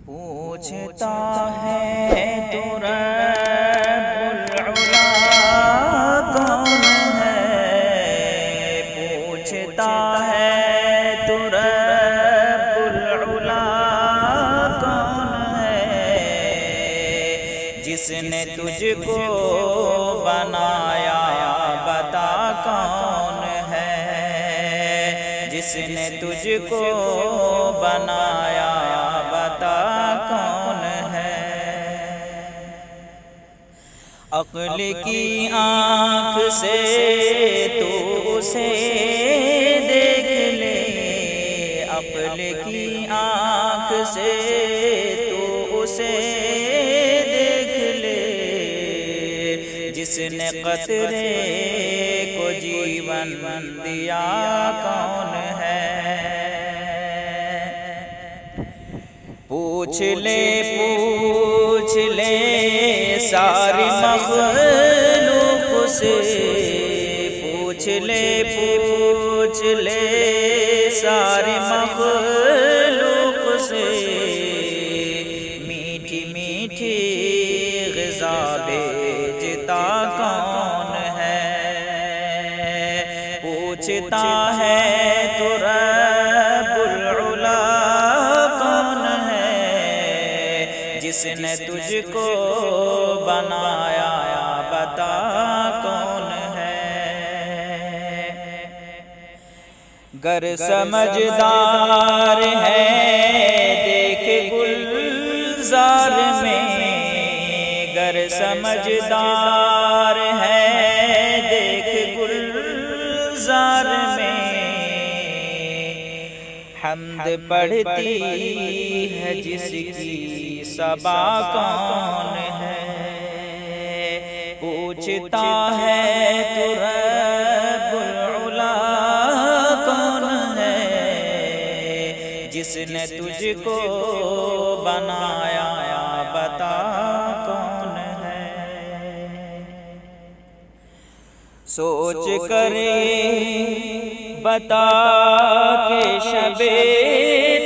پوچھتا ہے تو رب العلا کون ہے، پوچھتا ہے تو رب العلا کون ہے، جس نے تجھ کو بنایا بتا کون ہے، جس نے تجھ کو بنایا بتا کون ہے۔ عقل کی آنکھ سے تو اسے دیکھ لے، عقل کی آنکھ سے تو اسے دیکھ لے، جس نے قطرے کو جیون دیا کون ہے۔ پوچھ لے ساری مخلوق سے، پوچھ لے ساری مخلوق سے، میٹھی میٹھی غذا بھیجتا کون ہے، پوچھتا ہے تو رب العلا کون ہے، جس نے تجھ کو بنایا بتا کون ہے۔ گر سمجھدار ہے دیکھ گلزار میں، گر سمجھدار ہے دیکھ گلزار میں، حمد پڑھتی ہے جس کی صبا کون ہے، پوچھتا ہے تو رب العلا کون ہے، جس نے تجھ کو بنایا بتا کون ہے۔ سوچ کر بتا کہ شب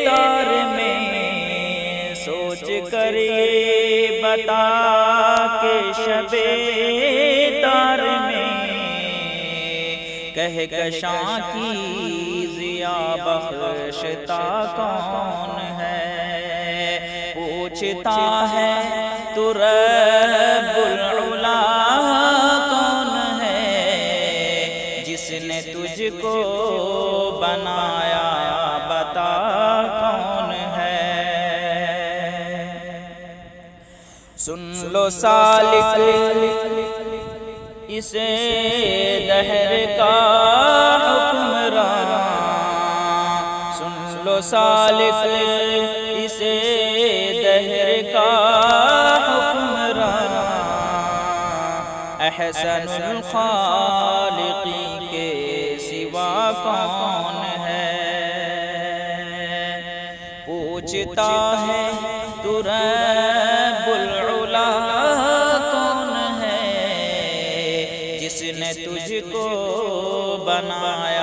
تار میں، سوچ کر بتا کہ شب تار میں، کہکشاں کی ضیا بخشتا کون ہے، پوچھتا ہے تو رب العلا کون ہے، جس نے تجھ کو بنایا بتا کون ہے۔ سن لو سالک اسے دہر کا حکمراں، سن لو سالک اسے دہر کا حکمراں، احسن الخالقین کے سوا کون ہے، پوچھتا ہے تو رب العلا کون ہے، جس نے تجھ کو بنایا